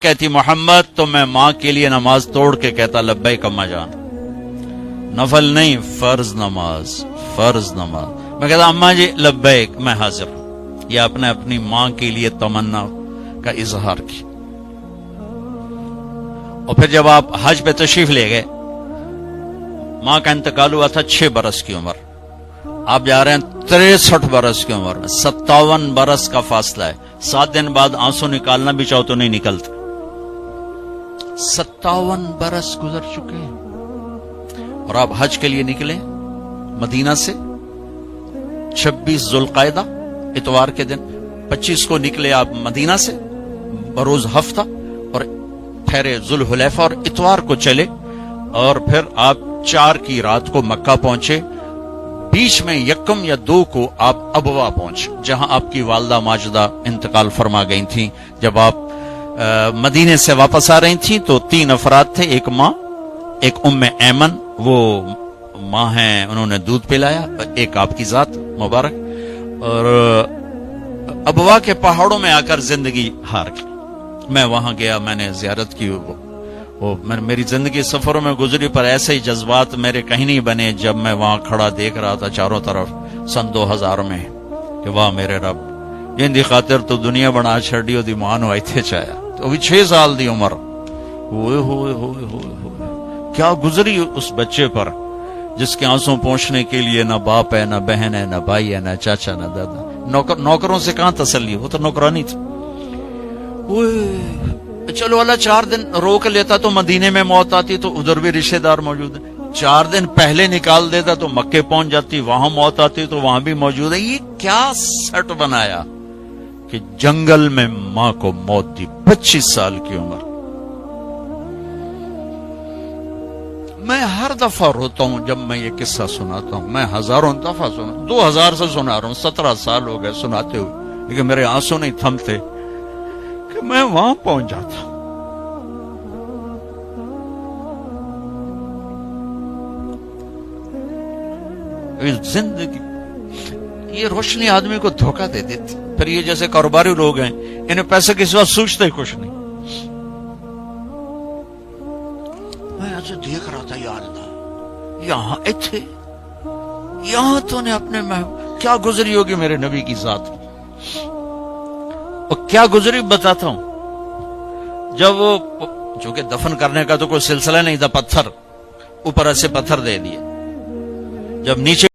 کہتی محمد تو میں ماں کے لیے نماز توڑ کے کہتا لبیک اما جان، نفل نہیں، فرض نماز، فرض نماز۔ میں کہتا اما جی لبیک، میں حاضر ہوں۔ یہ آپ نے اپنی ماں کے لیے تمنا کا اظہار کیا۔ اور پھر جب آپ حج پہ تشریف لے گئے، ماں کا انتقال ہوا تھا 6 برس کی عمر، آپ جا رہے ہیں 63 برس کی عمر میں، 57 برس کا فاصلہ ہے۔ 7 دن بعد آنسو نکالنا بھی چاہو تو نہیں نکلتے۔ 57 برس گزر چکے ہیں اور آپ حج کے لیے نکلے مدینہ سے 26 ذوالقعدہ اتوار کے دن، 25 کو نکلے آپ مدینہ سے بروز ہفتہ، اور ٹھہرے ذوالحلیفہ اور اتوار کو چلے، اور پھر آپ 4 کی رات کو مکہ پہنچے۔ بیچ میں 1 یا 2 کو آپ ابوا پہنچے، جہاں آپ کی والدہ ماجدہ انتقال فرما گئی تھیں۔ جب آپ مدینے سے واپس آ رہی تھیں تو 3 افراد تھے، ایک ماں، ایک ام ایمن، وہ ماں ہیں انہوں نے دودھ پلایا، ایک آپ کی ذات مبارک، اور ابوا کے پہاڑوں میں آ کر زندگی ہار گئی۔ میں وہاں گیا، میں نے زیارت کی، میری زندگی سفروں میں گزری، پر ایسے ہی جذبات میرے کہیں نہیں بنے جب میں وہاں کھڑا دیکھ رہا تھا چاروں طرف سن 2000 میں کہ واہ میرے رب، جن دی خاطر تو دنیا بنا چھڑیو دی مان ہوئی تھے چایا، تو ابھی 6 سال دی عمر، ہوئے ہوئے ہوئے ہوئے ہوئے کیا گزری اس بچے پر جس کے آنسوں پہنچنے کے لیے نہ باپ ہے، نہ بہن ہے، نہ بھائی ہے، نہ چاچا، نہ دادا۔ نوکروں سے کہاں تسلی، وہ تو نوکرانی تھی۔ چلو اللہ 4 دن روک لیتا تو مدینے میں موت آتی، تو ادھر بھی رشتہ دار موجود ہیں۔ 4 دن پہلے نکال دیتا تو مکے پہنچ جاتی، وہاں موت آتی تو وہاں بھی موجود ہے۔ یہ کیا سٹ بنایا کہ جنگل میں ماں کو موت دی، 25 سال کی عمر۔ میں ہر دفعہ روتا ہوں جب میں یہ قصہ سناتا ہوں، میں ہزاروں دفعہ سنا، 2000 سے سنا رہا ہوں، 17 سال ہو گئے سناتے ہوئے، لیکن میرے آنسو نہیں تھمتے کہ میں وہاں پہنچ جاتا۔ زندگی یہ روشنی آدمی کو دھوکہ دے دیتی، پھر یہ جیسے کاروباری لوگ ہیں، انہیں پیسے کے سوا سوچتے ہی کچھ نہیں۔ میں ایسے دیکھ رہا تھا، یا اللہ یہاں اتھے، یہاں تو نے اپنے کیا گزری ہوگی میرے نبی کی ذات، اور کیا گزری بتاتا ہوں۔ جب وہ چونکہ دفن کرنے کا تو کوئی سلسلہ نہیں تھا، پتھر اوپر ایسے پتھر دے دیے، جب نیچے